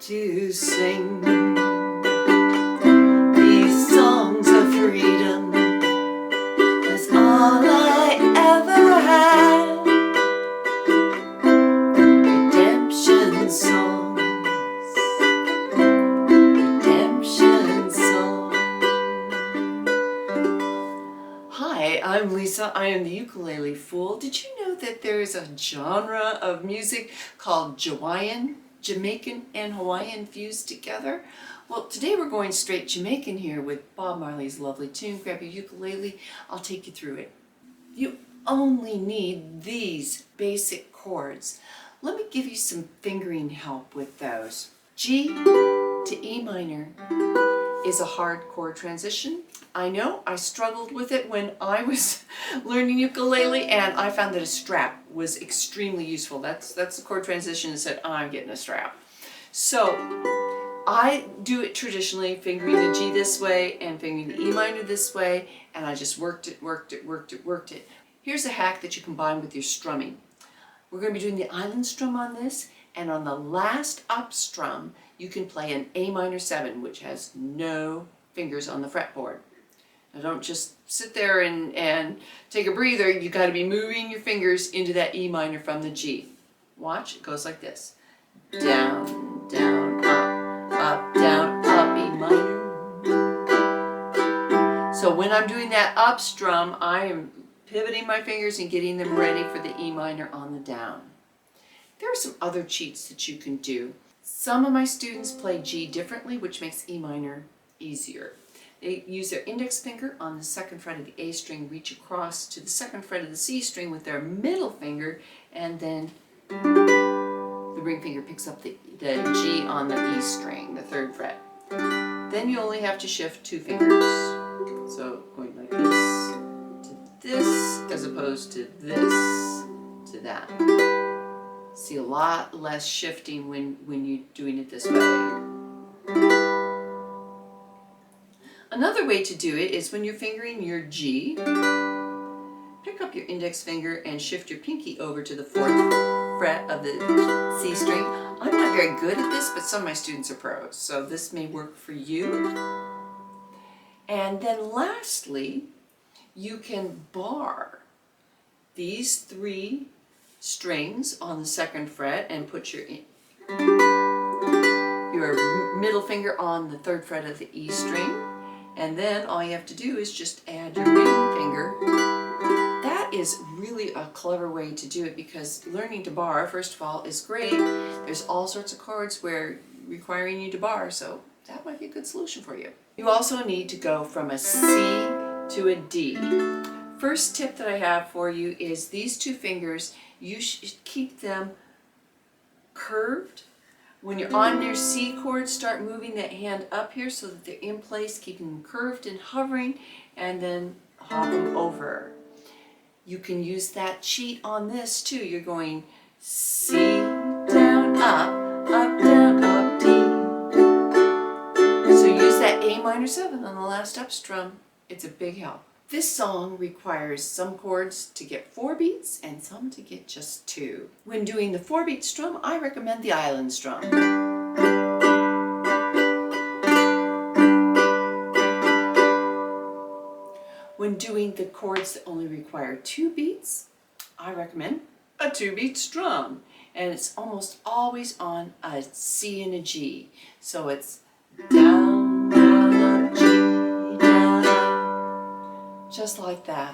to sing these songs of freedom. That's all I ever had. Redemption songs, redemption songs. Hi, I'm Lisa. I am the ukulele fool. Did you know that there is a genre of music called Jamaican and Hawaiian fused together? Well, today we're going straight Jamaican here with Bob Marley's lovely tune. Grab your ukulele, I'll take you through it. You only need these basic chords. Let me give you some fingering help with those. G to E minor is a hard chord transition. I know, I struggled with it when I was learning ukulele, and I found that a strap was extremely useful. That's the chord transition that said, I'm getting a strap. So I do it traditionally, fingering the G this way and fingering the E minor this way, and I just worked it. Here's a hack that you combine with your strumming. We're going to be doing the island strum on this, and on the last up strum, you can play an A minor 7, which has no fingers on the fretboard. Now don't just sit there and take a breather. You got to be moving your fingers into that E minor from the G. Watch, it goes like this. Down, down, up, down, up, E minor. So when I'm doing that up strum, I am pivoting my fingers and getting them ready for the E minor on the down. There are some other cheats that you can do. Some of my students play G differently, which makes E minor easier. They use their index finger on the second fret of the A string, reach across to the second fret of the C string with their middle finger, and then the ring finger picks up the G on the E string, the third fret. Then you only have to shift 2 fingers. So going like this to this, as opposed to this to that. See a lot less shifting when you're doing it this way. Another way to do it is when you're fingering your G, pick up your index finger and shift your pinky over to the 4th fret of the C string. I'm not very good at this, but some of my students are pros, so this may work for you. And then lastly, you can bar these 3 strings on the 2nd fret and put your middle finger on the 3rd fret of the E string, and then all you have to do is just add your ring finger. That is really a clever way to do it, because learning to bar, first of all, is great. There's all sorts of chords where requiring you to bar, so that might be a good solution for you. You also need to go from a C to a D. First tip that I have for you is these 2 fingers, you should keep them curved. When you're on your C chord, start moving that hand up here so that they're in place, keeping them curved and hovering, and then hop them over. You can use that cheat on this too. You're going C, down, up, down, up, D. So use that A minor 7 on the last up strum. It's a big help. This song requires some chords to get 4 beats and some to get just 2. When doing the 4-beat strum, I recommend the island strum. When doing the chords that only require 2 beats, I recommend a 2-beat strum. And it's almost always on a C and a G. So it's down, down, up, G, down, up. Just like that.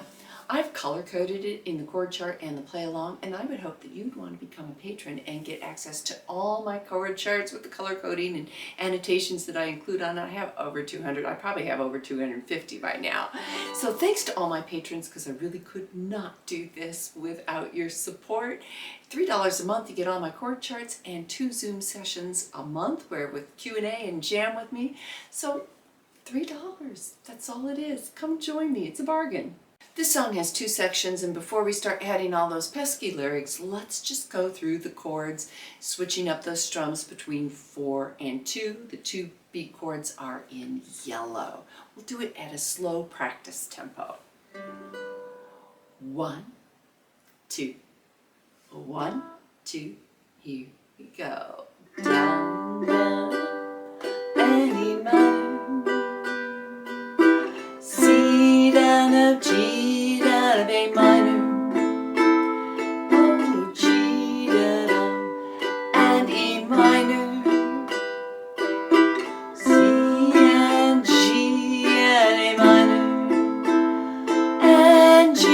I've color-coded it in the chord chart and the play-along, and I would hope that you'd want to become a patron and get access to all my chord charts with the color coding and annotations that I include on it. I have over 200. I probably have over 250 by now. So thanks to all my patrons, because I really could not do this without your support. $3 a month, you get all my chord charts and 2 Zoom sessions a month where with Q&A and jam with me. So $3, that's all it is. Come join me, it's a bargain. This song has 2 sections, and before we start adding all those pesky lyrics, let's just go through the chords, switching up those strums between 4 and 2. The 2 beat chords are in yellow. We'll do it at a slow practice tempo. 1, 2, 1, 2, here we go. Down, down. G down of A minor, oh G down and E minor, C and G and A minor, and G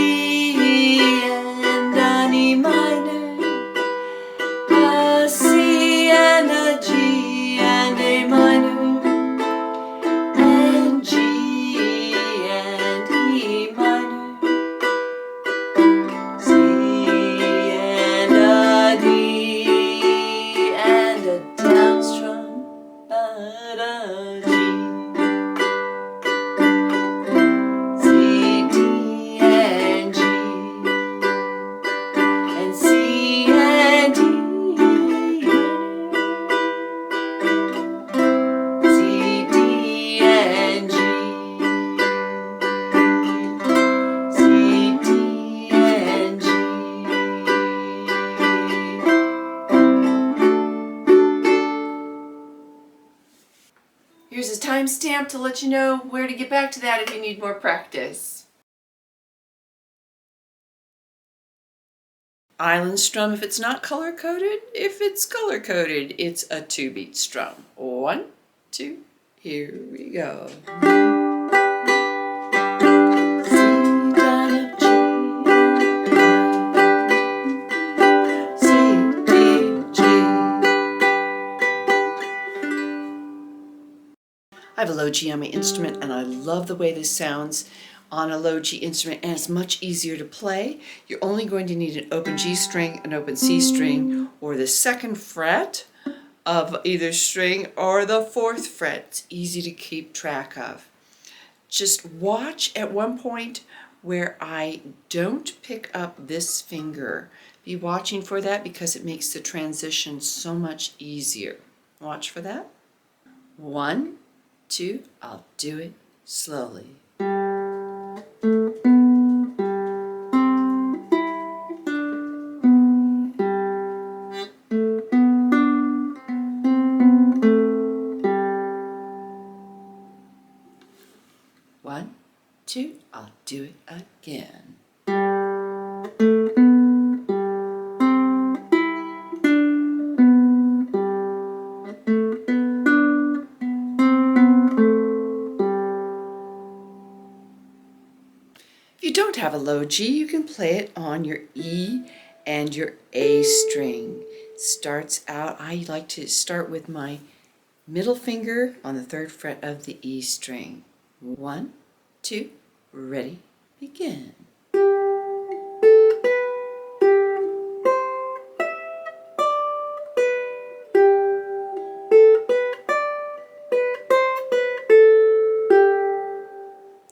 and an E minor, a C and a G and A minor, and G and E minor, C and a D and a down strum, a G, C, D and G, and C and D, C, D and G, C, D and G. Here's a timestamp to let you know where to get back to that if you need more practice. Island strum if it's not color-coded. If it's color-coded, it's a 2-beat strum. 1, 2, here we go. C down of G, C, D, G. I have a low G on my instrument and I love the way this sounds on a low G instrument, and it's much easier to play. You're only going to need an open G string, an open C string, or the 2nd fret of either string or the 4th fret. It's easy to keep track of. Just watch at one point where I don't pick up this finger. Be watching for that because it makes the transition so much easier. Watch for that. 1, 2, I'll do it slowly. One, two, I'll do it again. If you don't have a low G, you can play it on your E and your A string. Starts out, I like to start with my middle finger on the 3rd fret of the E string. 1, 2, ready, begin.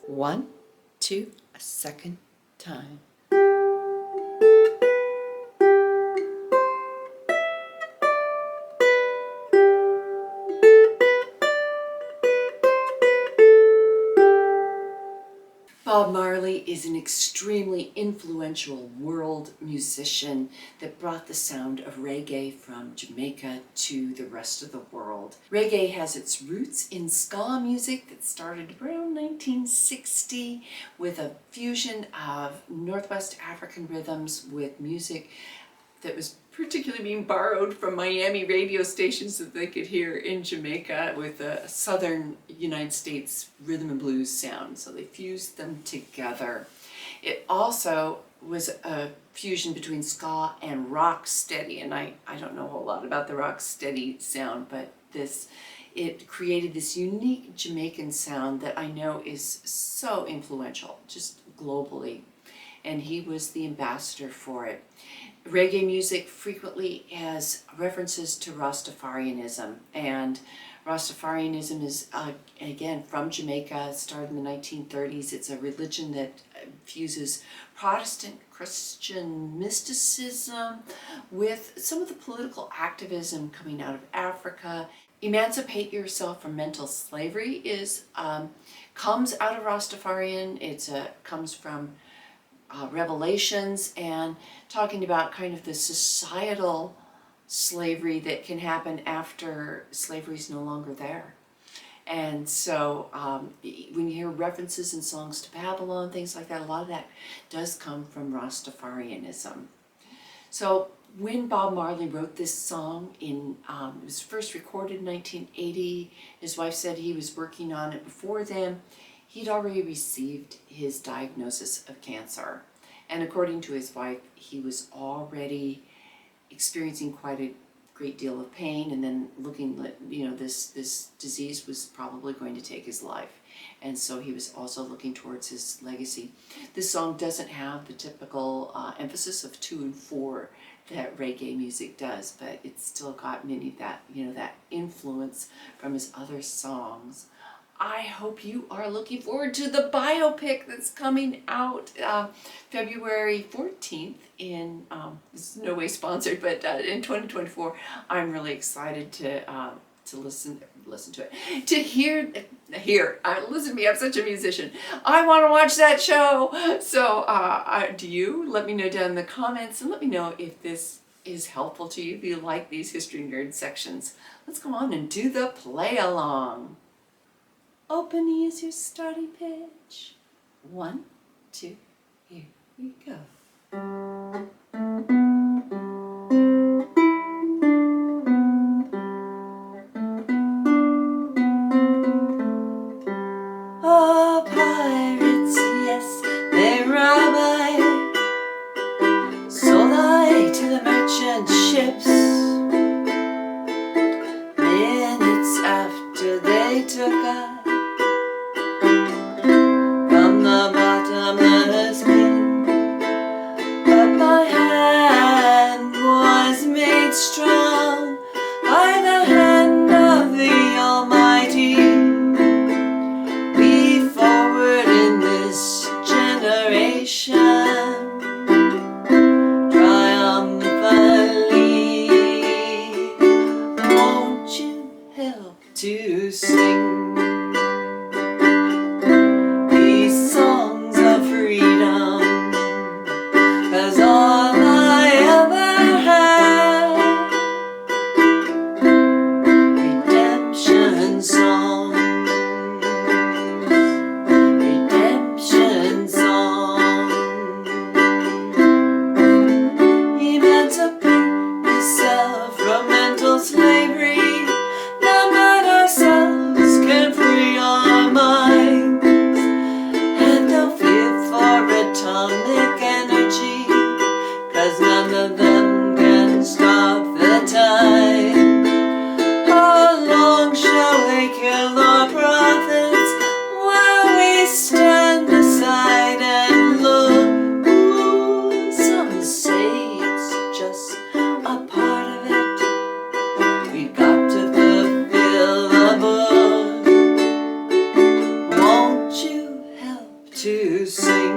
One, two, a second time. Bob Marley is an extremely influential world musician that brought the sound of reggae from Jamaica to the rest of the world. Reggae has its roots in ska music that started around 1960 with a fusion of Northwest African rhythms with music that was particularly being borrowed from Miami radio stations that they could hear in Jamaica with a southern United States rhythm and blues sound. So they fused them together. It also was a fusion between ska and rock steady, and I don't know a whole lot about the rock steady sound, but it created this unique Jamaican sound that I know is so influential, just globally, and he was the ambassador for it. Reggae music frequently has references to Rastafarianism, and Rastafarianism is, again, from Jamaica. It started in the 1930s. It's a religion that fuses Protestant Christian mysticism with some of the political activism coming out of Africa. Emancipate yourself from mental slavery comes out of Rastafarian. It comes from Revelations, and talking about kind of the societal slavery that can happen after slavery is no longer there. And so when you hear references in songs to Babylon, things like that, a lot of that does come from Rastafarianism. So when Bob Marley wrote this song, it was first recorded in 1980. His wife said he was working on it before then. He'd already received his diagnosis of cancer. And according to his wife, he was already experiencing quite a great deal of pain, and then looking like, this disease was probably going to take his life. And so he was also looking towards his legacy. This song doesn't have the typical emphasis of 2 and 4 that reggae music does, but it's still got many of that, that influence from his other songs. I hope you are looking forward to the biopic that's coming out February 14th it's no way sponsored, but in 2024. I'm really excited to listen to it, to hear, listen to me, I'm such a musician. I want to watch that show. So do you? Let me know down in the comments, and let me know if this is helpful to you, if you like these history nerd sections. Let's go on and do the play along. Open E is your starting pitch. 1, 2, here we go. Oh, pirates, yes, they rob I, sold I to the merchant ships. Minutes after they took I from the bottomless pit, but my hand was made strong by the hand of the Almighty. We forward in this generation triumphantly. Won't you help to sing these songs of freedom? 'Cause all I ever had, redemption songs, redemption songs. Emancipate yourself from mental slavery. None but ourselves can free our minds. And don't fear for atomic energy, 'cause none of them can stop the time. How long shall they kill our prophets while we stand aside and look? Ooh, some say it's just a part of it. We got to fulfill the book. Won't you help to sing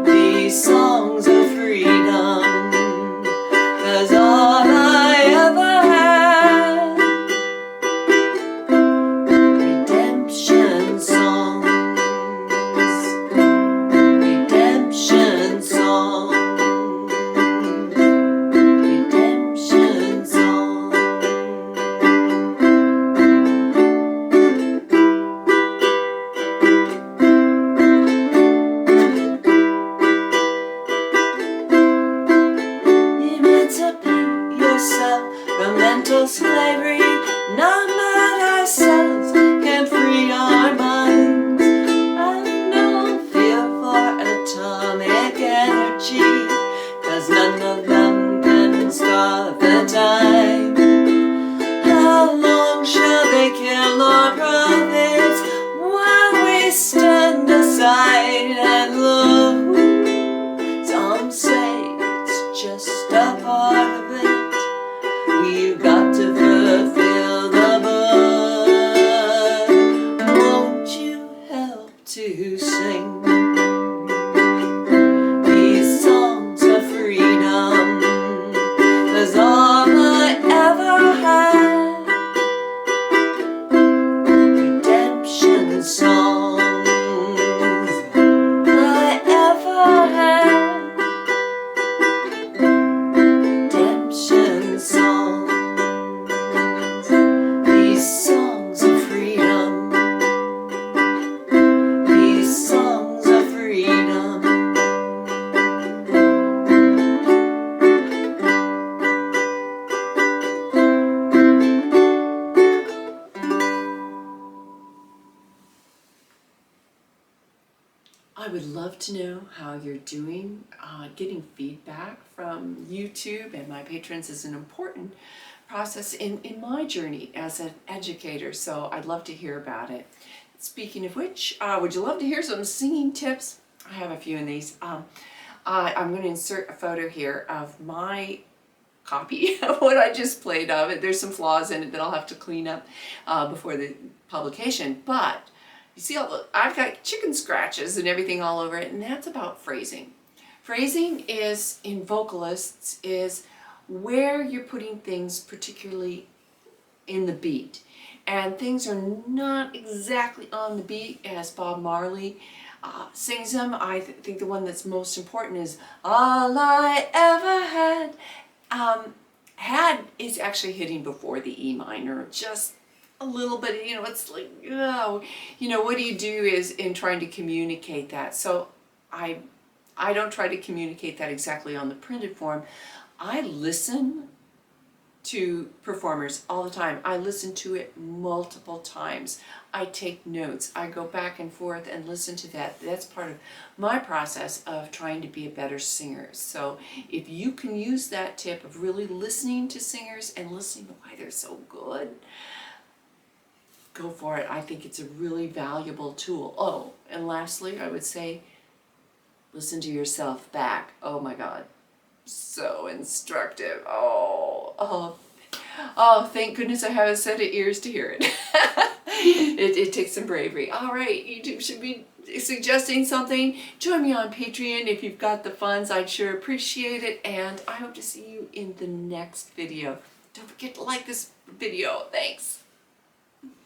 these songs of freedom? 'Cause all I ever had, redemption songs, redemption songs, redemption songs. Emancipate yourself from mental slavery. None but ourselves can free our minds. I've no fear for atomic energy, 'cause none of them can stop the time. How long shall they kill our prophets while we stand aside and look? Some say it's just a part of it. We've got to fulfill the book. would love to know how you're doing. Getting feedback from YouTube and my patrons is an important process in my journey as an educator, so I'd love to hear about it. Speaking of which, would you love to hear some singing tips? I have a few in these. I'm going to insert a photo here of my copy of what I just played of it. There's some flaws in it that I'll have to clean up before the publication, but you see I've got chicken scratches and everything all over it, and that's about phrasing. Phrasing is, in vocalists, is where you're putting things particularly in the beat. And things are not exactly on the beat as Bob Marley sings them. I think the one that's most important is all I ever had. Had is actually hitting before the E minor, just a little bit, it's like, oh, what do you do is in trying to communicate that. So I don't try to communicate that exactly on the printed form. I listen to performers all the time. I listen to it multiple times. I take notes. I go back and forth and listen to that. That's part of my process of trying to be a better singer. So if you can use that tip of really listening to singers and listening to why they're so good, go for it. I think it's a really valuable tool. Oh, and lastly, I would say listen to yourself back. Oh my God. So instructive. Oh, thank goodness I have a set of ears to hear it. It takes some bravery. All right, YouTube should be suggesting something. Join me on Patreon if you've got the funds. I'd sure appreciate it, and I hope to see you in the next video. Don't forget to like this video. Thanks.